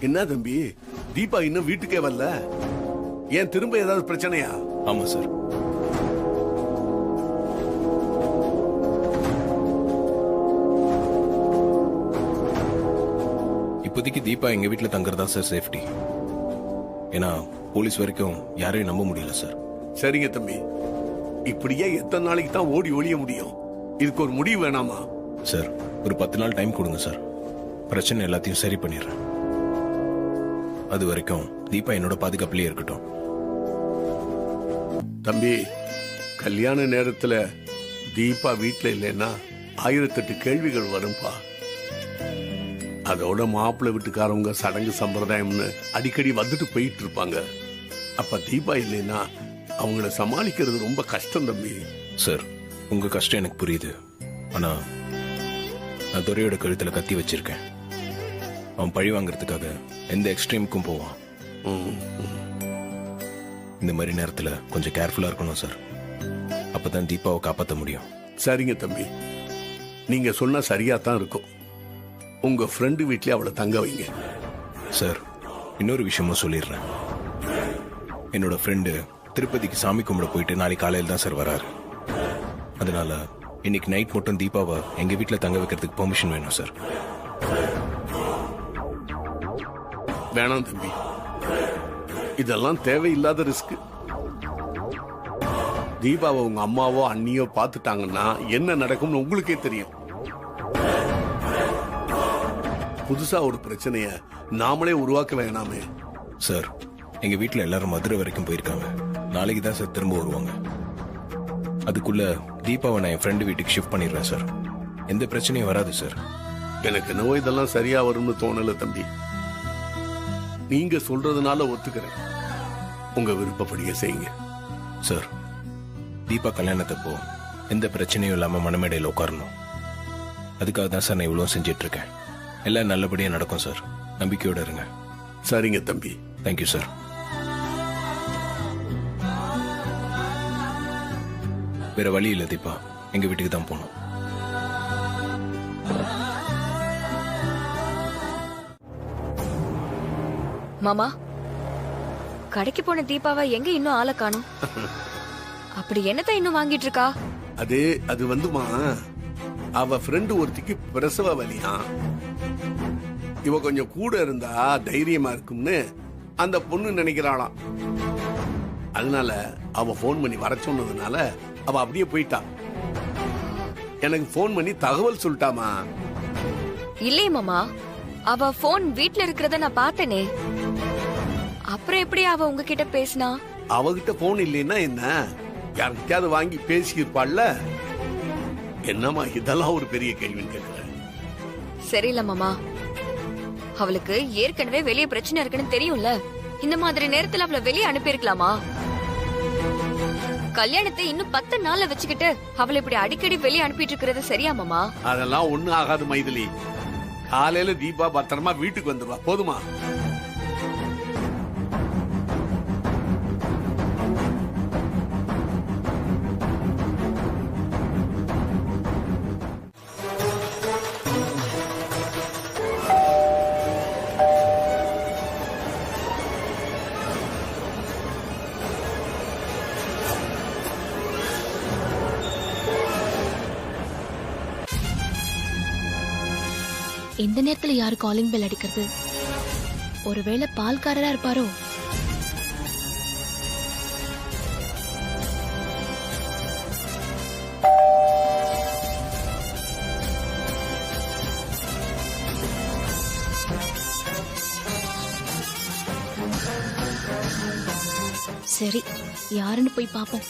என்ன தம்பி, தீபா இன்னும் வீட்டுக்கே வரல? ஏன் திரும்ப ஏதாவது பிரச்சனையா? ஆமா சார். இப்போதைக்கு தீபா எங்க வீட்டுல தங்குறதா சார் சேஃப்டி. ஏன்னா போலீஸ் வரைக்கும் யாரையும் நம்ப முடியல சார். சரிங்க தம்பி, இப்படியே எத்தனை நாளைக்கு தான் ஓடி ஒளிய முடியும்? இதுக்கு ஒரு முடிவு வேணாமா? சார், ஒரு 10 நாள் டைம் கொடுங்க சார். பிரச்சனை எல்லாத்தையும் சரி பண்ணிடுறேன். அது வரைக்கும் தீபா என்னோட பாதுகாப்புலயே இருக்கட்டும். தம்பி, கல்யாண நேரத்துல தீபா வீட்டுல இல்லைன்னா 1008 கேள்விகள் வரும்பா. அதோட மாப்பிள்ளை வீட்டுக்காரவங்க சடங்கு சம்பிரதாயம்னு அடிக்கடி வந்துட்டு போயிட்டு இருப்பாங்க. அப்ப தீபா இல்லைன்னா அவங்கள சமாளிக்கிறது ரொம்ப கஷ்டம் தம்பி. சார், உங்க கஷ்டம் எனக்கு புரியுது. ஆனா நான் துரையோட கழுத்துல கத்தி வச்சிருக்கேன். அவன் பழி வாங்கறதுக்காக எந்த எக்ஸ்ட்ரீமுக்கும் போவான். இந்த மாதிரி நேரத்துல கொஞ்சம் கேர்ஃபுல்லா இருக்கணும் சார். அப்பதான் தீபாவை காப்பாற்ற முடியும். சரிங்க தம்பி, நீங்க சொன்னா சரியா தான் இருக்கும். உங்க ஃப்ரெண்டு வீட்லயே அவளை தங்க வைங்க. சார், இன்னொரு விஷயமும் சொல்லிடுறேன். என்னோட ஃப்ரெண்டு திருப்பதிக்கு சாமி கும்பிட போயிட்டு நாளைக்கு காலையில் தான் சார் வராரு. அதனால இன்னைக்கு நைட் மட்டும் தீபாவை எங்க வீட்டுல தங்க வைக்கிறதுக்கு பெர்மிஷன் வேணும் சார். வேணாம் தம்பி, இதெல்லாம் தேவையில்லாத ரிஸ்க். தீபாவை உங்க அம்மாவோ அண்ணியோ பார்த்துட்டாங்கன்னா என்ன நடக்கும்னு உங்களுக்கே தெரியும். புதுசா ஒரு பிரச்சனைய நாமளே உருவாக்க வேணாமே. சார், எங்க வீட்டுல எல்லாரும் மதுரை வரைக்கும் போயிருக்காங்க. நாளைக்கு தான் சார் திரும்ப வருவாங்க. அதுக்குள்ள தீபாவை நான் என் ஃப்ரெண்டு வீட்டுக்கு ஷிஃப்ட் பண்ணிடுறேன் சார். எந்த பிரச்சனையும் வராது சார். எனக்கு என்னவோ இதெல்லாம் சரியா வரும்னு தோணல தம்பி. நீங்க சொல்றதுனால ஒத்துக்கிறேன். உங்க விருப்பப்படியே செய்யுங்க. சார், தீபா கல்யாணத்தப்போ எந்த பிரச்சனையும் இல்லாம மனமேடையில் உட்காரணும். அதுக்காக தான் சார் நான் இவ்வளவு செஞ்சிட்டு இருக்கேன். எல்லாம் நல்லபடியா நடக்கும் சார். நம்பிக்கையோட இருங்க. சரிங்க தம்பி. Thank you sir. வேற வழி இல்லை தீபா, எங்க வீட்டுக்கு தான் போகணும். மாமா, கடைக்கு போன தீபாவை எங்க இன்னும் ஆளை காணும்? அப்படி என்னதான் இன்னும் வாங்கிட்டு இருக்கா? அது வந்துமா, அவ ஃப்ரெண்டு ஒருத்திக்கு பிரசவ வலியா. இவ கொஞ்சம் கூட இருந்தா தைரியமா இருக்கும்னு அந்த பொண்ணு நினைக்கிறாளாம். அதனால அவ போன் பண்ணி வர சொன்னதுனால அவ அப்படியே போயிட்டா. எனக்கு போன் பண்ணி தகவல் சொல்லிட்டாமா. இல்லையே மாமா, அவ போன் வீட்ல இருக்கிறத நான் பார்த்தேனே. அப்புறம் எப்படி அவ உங்ககிட்ட பேசினா? அவகிட்ட போன் இல்லைன்னா என்ன, யார்கிட்டயாவது வாங்கி பேசியிருப்பாள்ல. என்னமா இதெல்லாம் ஒரு பெரிய கேள்வின்னு கேட்கிற? சரியில்ல மாமா, அவளுக்கு ஏற்கனவே வெளியே பிரச்சனை இருக்குன்னு தெரியும்ல. இந்த மாதிரி நேரத்துல அவளை வெளியே அனுப்பியிருக்கலாமா? கல்யாணத்தை இன்னும் 10 நாள்ல வச்சுக்கிட்டு அவளை இப்படி அடிக்கடி வெளியே அனுப்பிட்டு இருக்கிறது சரியா மாமா? அதெல்லாம் ஒண்ணு ஆகாது மைதிலி. காலையில தீபா பத்திரமா வீட்டுக்கு வந்துருவா. போதுமா? இந்த நேரத்துல யாரு காலிங் பெல் அடிக்கிறது? ஒருவேளை பால்காரரா இருப்பாரோ? சரி, யாருன்னு போய் பாப்போம்.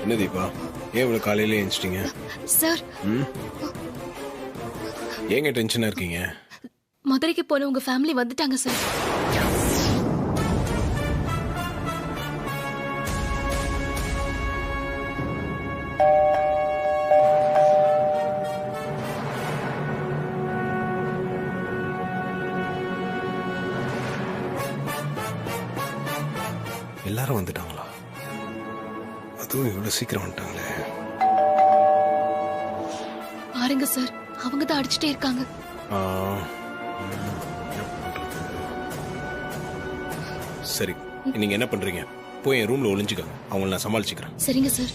என்ன தீபா, ஏன் இவ்வளவு காலையில எழுந்துட்டீங்க? சார், ஏங்க டென்ஷனா இருக்கீங்க? மதுரைக்கு போன உங்க ஃபேமிலி வந்துட்டாங்க சார். எல்லாரும் வந்துட்டாங்களா? அதுவும் இவ்வளவு சீக்கிரம் வந்துட்டாங்களே. பாருங்க சார், அவங்க தான் அடிச்சுட்டே இருக்காங்க. சரி, நீங்க என்ன பண்றீங்க? போய் என் ரூம்ல ஒளிஞ்சுக்கோங்க, அவங்கள நான் சமாளிச்சுக்கிறேன். சரிங்க சார்.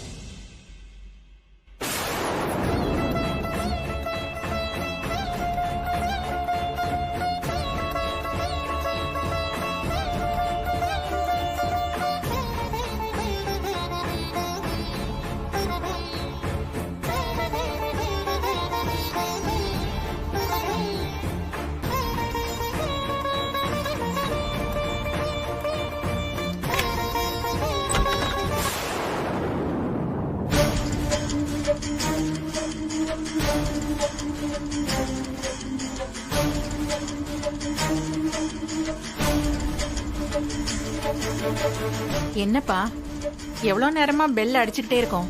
என்னப்பா, எவ்வளவு நேரமா பெல் அடிச்சுக்கிட்டே இருக்கோம்,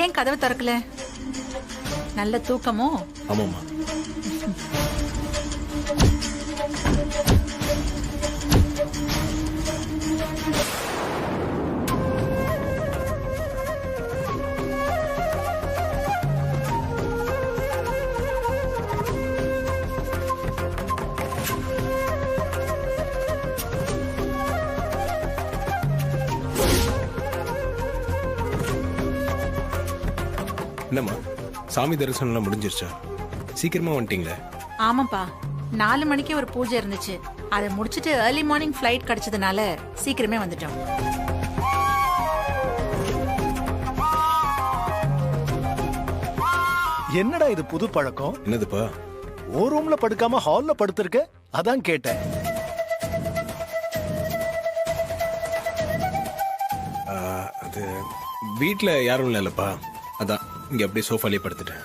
ஏன் கதவை திறக்கல? நல்ல தூக்கமோ? ஆமாமா. என்னம்மா, சாமி தரிசனம் முடிஞ்சிருச்சா? சீக்கிரமா வந்துட்டீங்களே. ஆமாப்பா, 4 மணிக்கு ஒரு பூஜை இருந்துச்சு, அதை முடிச்சிட்டு ஏர்லி மார்னிங் ஃபிளைட் கிடைச்சதுனால சீக்கிரமே வந்துட்டோம். என்னடா இது புது பழக்கம்? என்னதுப்பா? ஓ ரூம்ல படுக்காம ஹால்ல படுத்திருக்க, அதான் கேட்டேன். அது வீட்ல யாரும் இல்லப்பா, அதான் இங்க அப்படியே சோஃபாலே படுத்துட்டேன்.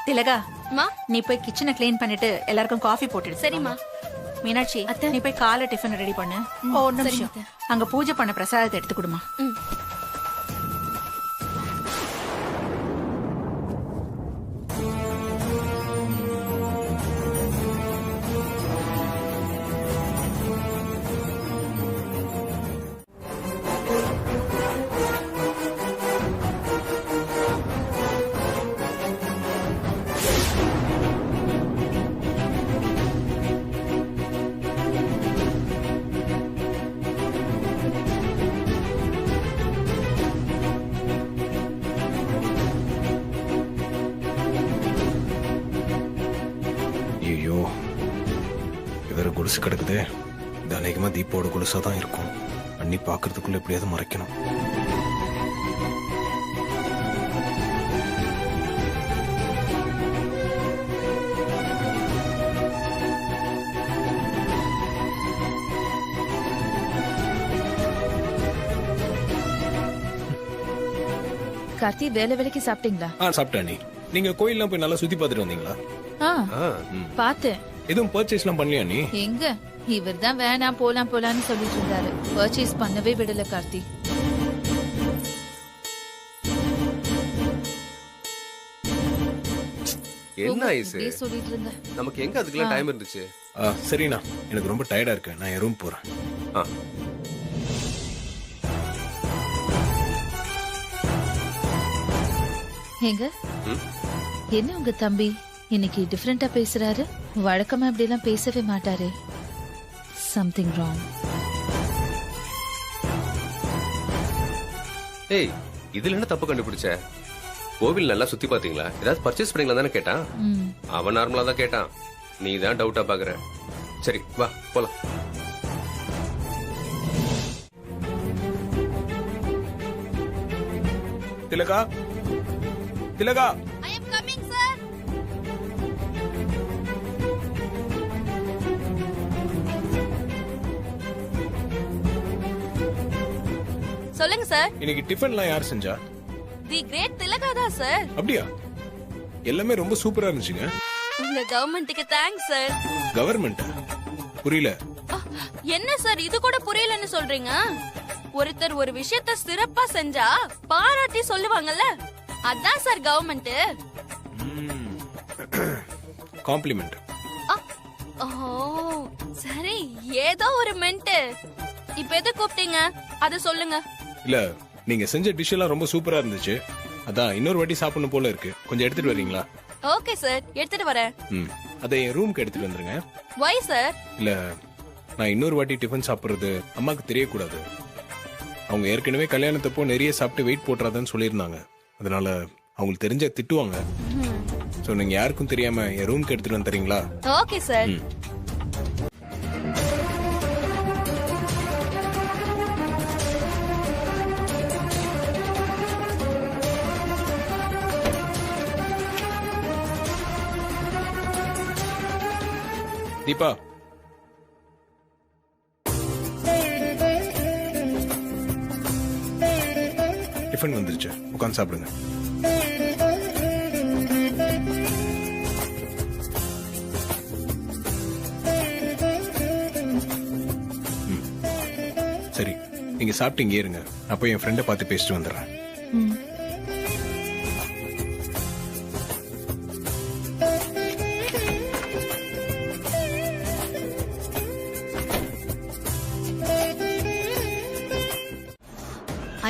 திலகா, நீ போய் கிச்சனை கிளீன் பண்ணிட்டு எல்லாருக்கும் காஃபி போட்டுடு. சரிம்மா. மீனாட்சி, நீ போய் காலை டிஃபன் ரெடி பண்ணு. ஒரு நிமிஷம், அங்க பூஜை பண்ண பிரசாதத்தை எடுத்து கொடுமா. கொலுசு கிடக்குது. இது அநேகமா தீபாவோட கொலுசா தான் இருக்கும். அண்ணி பாக்குறதுக்குள்ள எப்படியாவது மறைக்கணும். கார்த்தி வேலை வேலைக்கு சாப்பிட்டீங்களா? சாப்பிட்டேன் நீ. நீங்க கோயில்லாம் போய் நல்லா சுத்தி பார்த்துட்டு வந்தீங்களா? பார்த்தேன். எதுவும் பர்ச்சேஸ்லாம் பண்ணலையா நீ? எங்க இவர் தான் வேணாம் போலான்னு சொல்லிட்டு இருந்தாரு. பர்ச்சேஸ் பண்ணவே விடல கார்த்தி. என்ன ஐஸ் சொல்லிட்டு இருந்த. நமக்கு எங்க அதுக்கெல்லாம் டைம் இருந்துச்சு? சரிண்ணா, எனக்கு ரொம்ப டயர்டா இருக்கு. நான் என் ரூம் போறேன். எங்க என்ன உங்க தம்பி இன்னைக்கு டிஃபரெண்டா பேசுறாரு? வழக்கமா இப்படி எல்லாம் பேசவே மாட்டாரே. Something wrong. ஏய், இதுல என்ன தப்பு கண்டுபிடிச்ச? கோவில் நல்லா சுத்தி பாத்தீங்களா? ஏதாவது பர்ச்சேஸ் பண்ணீங்களா தானே கேட்டான். அவன் நார்மலா தான் கேட்டான். நீ தான் டவுட்டா பாக்குற. சரி வா போலாம். திலகா, திலகா. I am coming, sir. சொல்லுங்க சார். இன்னைக்கு டிஃபன்லாம் யார் செஞ்சா? தி கிரேட் திலகா தான் சார். அப்படியா? எல்லாமே ரொம்ப சூப்பரா இருந்துச்சுங்க. உங்க கவர்மெண்ட்டுக்கு தேங்க்ஸ் சார். கவர்மெண்ட்? புரியல. என்ன சார் இது கூட புரியலன்னு சொல்றீங்க? ஒருத்தர் ஒரு விஷயத்தை சிறப்பா செஞ்சா பாராட்டி சொல்லுவாங்கல்ல, அதான் சார் கவர்மெண்ட். காம்ப்ளிமெண்ட். ஓ சரி, ஏதோ ஒரு மென்ட். இப்ப எது கூப்பிட்டீங்க அத சொல்லுங்க. இல்ல, நீங்க செஞ்ச டிஷ் எல்லாம் ரொம்ப சூப்பரா இருந்துச்சு. அதான் இன்னொரு வாட்டி சாப்பிடணும் போல இருக்கு. கொஞ்சம் எடுத்துட்டு வரீங்களா? ஓகே சார், எடுத்துட்டு வரேன். அதை என் ரூம்க்கு எடுத்துட்டு வந்துருங்க. வை சார்? இல்ல, நான் இன்னொரு வாட்டி டிஃபன் சாப்பிடுறது அம்மாக்கு தெரியக்கூடாது. அவங்க ஏற்கனவே கல்யாணத்தப்போ நிறைய சாப்பிட்டு வெயிட் போட்டுறாதுன்னு சொல்லியிருந்தாங்க. அதனால அவங்களுக்கு தெரிஞ்ச திட்டுவாங்க. சோ நீங்க யாருக்கும் தெரியாம என் ரூம்க்கு எடுத்துட்டு வந்துறீங்களா? Okay sir. தீபா, டிஃபன் வந்துருச்சு, உட்காந்து சாப்பிடுங்க. சரி, நீங்க சாப்பிட்டீங்க இருங்க. அப்போ என் ஃப்ரெண்டை பார்த்து பேசிட்டு வந்துடுறேன்.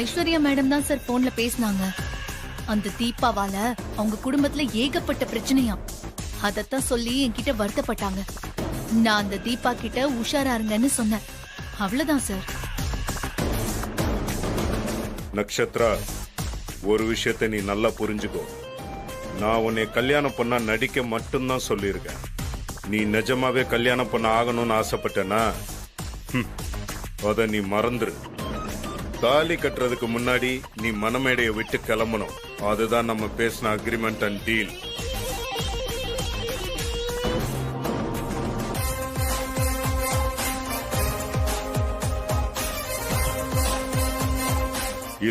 ஐஸ்வர்யா மேடம் தான் சார் போன்ல பேசினாங்க. அந்த தீபாவால அவங்க குடும்பத்துல ஏகப்பட்ட பிரச்சனையா. அதத்தான் சொல்லி என்கிட்ட வருத்தப்பட்டாங்க. நான் அந்த தீபா கிட்ட உஷாரா இருங்கன்னு சொன்னேன். அவ்வளவுதான் சார். நக்ஷத்ரா, ஒரு விஷயத்தை நீ நல்லா புரிஞ்சுக்கோ. நான் உன்னை கல்யாணம் பண்ணா நடிக்க மட்டும்தான் சொல்லியிருக்கேன். நீ நிஜமாவே கல்யாணம் பண்ண ஆகணும்னு ஆசைப்பட்டனா அத நீ மறந்துரு. தாலி கட்டுறதுக்கு முன்னாடி நீ மனமேடையை விட்டு கிளம்பணும். அதுதான் நம்ம பேசின அக்ரிமெண்ட் அண்ட் டீல்.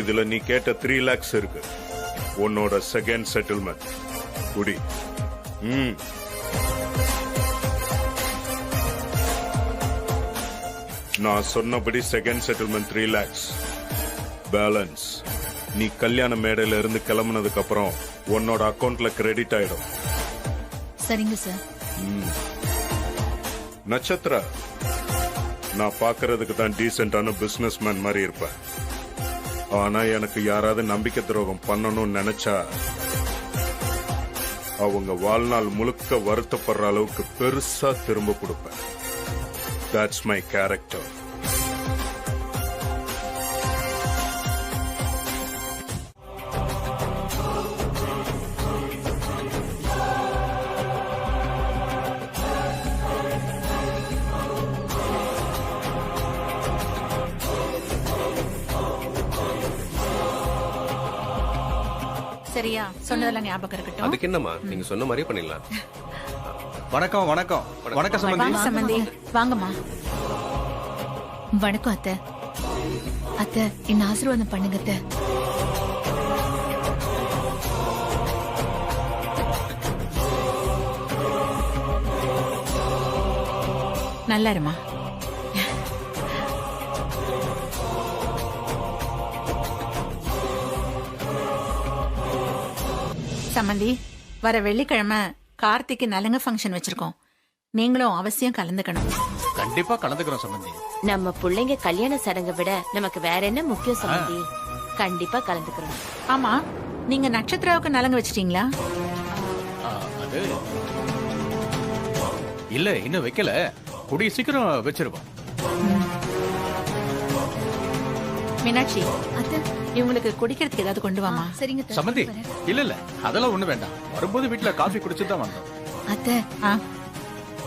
இதுல நீ கேட்ட 3 lakhs இருக்கு. உன்னோட செகண்ட் செட்டில்மெண்ட். குடி. நான் சொன்னபடி செகண்ட் செட்டில்மெண்ட் 3 lakhs. பேலன்ஸ் நீ கல்யாண மேடையில இருந்து கிளம்புனதுக்கு அப்புறம் உன்னோட அக்கவுண்ட்ல கிரெடிட் ஆயிடும். சரிங்க சார். நட்சத்திரா, நான் பாக்குறதுக்கு தான் டீசென்டான பிசினஸ் மேன் மாதிரி இருப்பேன். ஆனா எனக்கு யாராவது நம்பிக்கை துரோகம் பண்ணணும்னு நினைச்சா அவங்க வாழ்நாள் முழுக்க வருத்தப்படுற அளவுக்கு பெருசா திரும்ப கொடுப்பேன். That's my character. சரியா? சொன்னதெல்லாம் ஞாபகம் இருக்கட்டும். அதுக்கு என்னம்மா, நீங்க சொன்ன மாதிரியே பண்ணிடலாம். வணக்கம் வணக்கம் வணக்கம் சம்பந்தி. சம்பந்தி வாங்கம்மா. வணக்கம் அத்தை. அத்தை, என்ன ஆசீர்வாதம் பண்ணுங்க அத்தை. நல்லா இருமா. சம்மந்தி, வர வெள்ளிக்கிழமை கார்த்திக்கு நலங்க ஃபங்க்ஷன் வச்சிருக்கோம். நீங்களும் அவசியம் கலந்துக்கணும். கண்டிப்பா கலந்துக்கிறோம் சம்பந்தி. நம்ம பிள்ளைங்க கல்யாண சடங்கை விட நமக்கு வேற என்ன முக்கியம் சம்பந்தி? கண்டிப்பா கலந்துக்கிறோம். ஆமா, நீங்க நட்சத்திராவுக்கு நலங்க வச்சிட்டீங்களா? அது இல்ல, இன்னும் வைக்கல. கூடிய சீக்கிரம் வச்சிருவோம். மீனாட்சி, இவங்களுக்கு குடிக்கிறதுக்கு ஏதாவது கொண்டு வாமா. சரிங்க சம்பந்தி, இல்ல இல்ல அதெல்லாம் ஒண்ணு வேண்டாம். வரும்போது வீட்டுல காஃபி குடிச்சுட்டு தான் வந்தோம். அத்தை,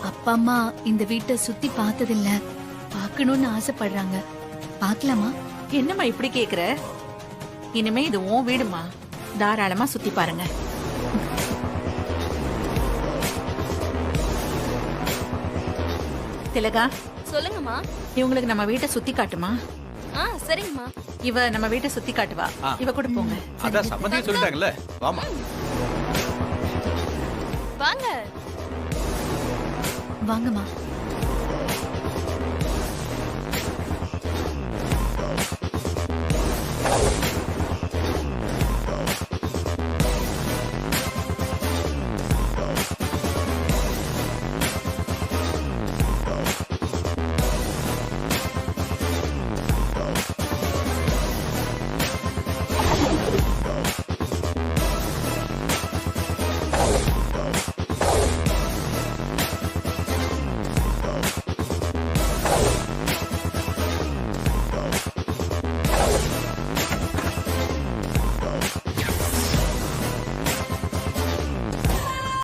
அப்பா அம்மா இந்த வீட்டை சுத்தி பார்த்ததில்ல, பார்க்கணும்னு ஆசைப்படுறாங்க. பார்க்கலாமா? என்னம்மா இப்படி கேக்குற? இனிமே இது உன் வீடுமா, தாராளமா சுத்தி பாருங்க. திலகா, சொல்லுங்கம்மா. இவங்களுக்கு நம்ம வீட்டை சுத்தி காட்டுமா? சரிங்கம்மா. இவ நம்ம வீட்டை சுத்தி காட்டுவா. இவ கூட போங்க. அதான் சம்பந்தி சொல்லிட்டாங்கல்ல, வாமா. வாங்க வாங்கம்மா.